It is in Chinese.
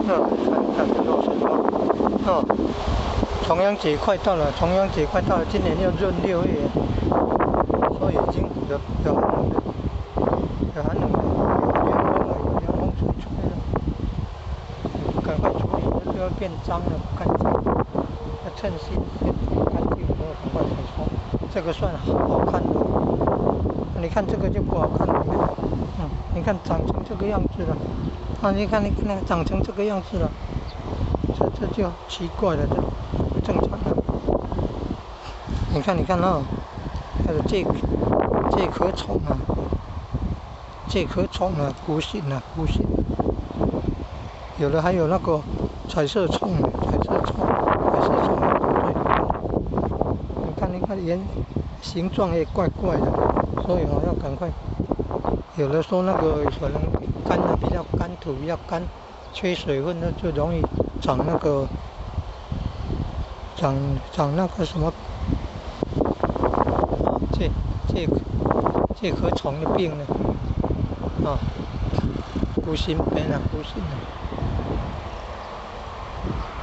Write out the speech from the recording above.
看落水吗？哦，重阳节快到了，重阳节快到了，今年要闰6月，所以已经有寒冷了，有寒冷了，有凉风了，有凉风吹了，赶快处理，就要变脏了，不干净，要趁新鲜干净以后赶快采收。这个算好看的，你看这个就不好看了，你看长成这个样子了，你看长成这个样子了，这就奇怪了，这不正常的。你看哦，还有这颗虫啊，不行啊，有的还有那个彩色虫，你看形状也怪怪的，所以要赶快。有的说那个可能干的比较干，土比较干，缺水分呢就容易长那个什么这颗虫的病呢，孤心病啊，孤心的。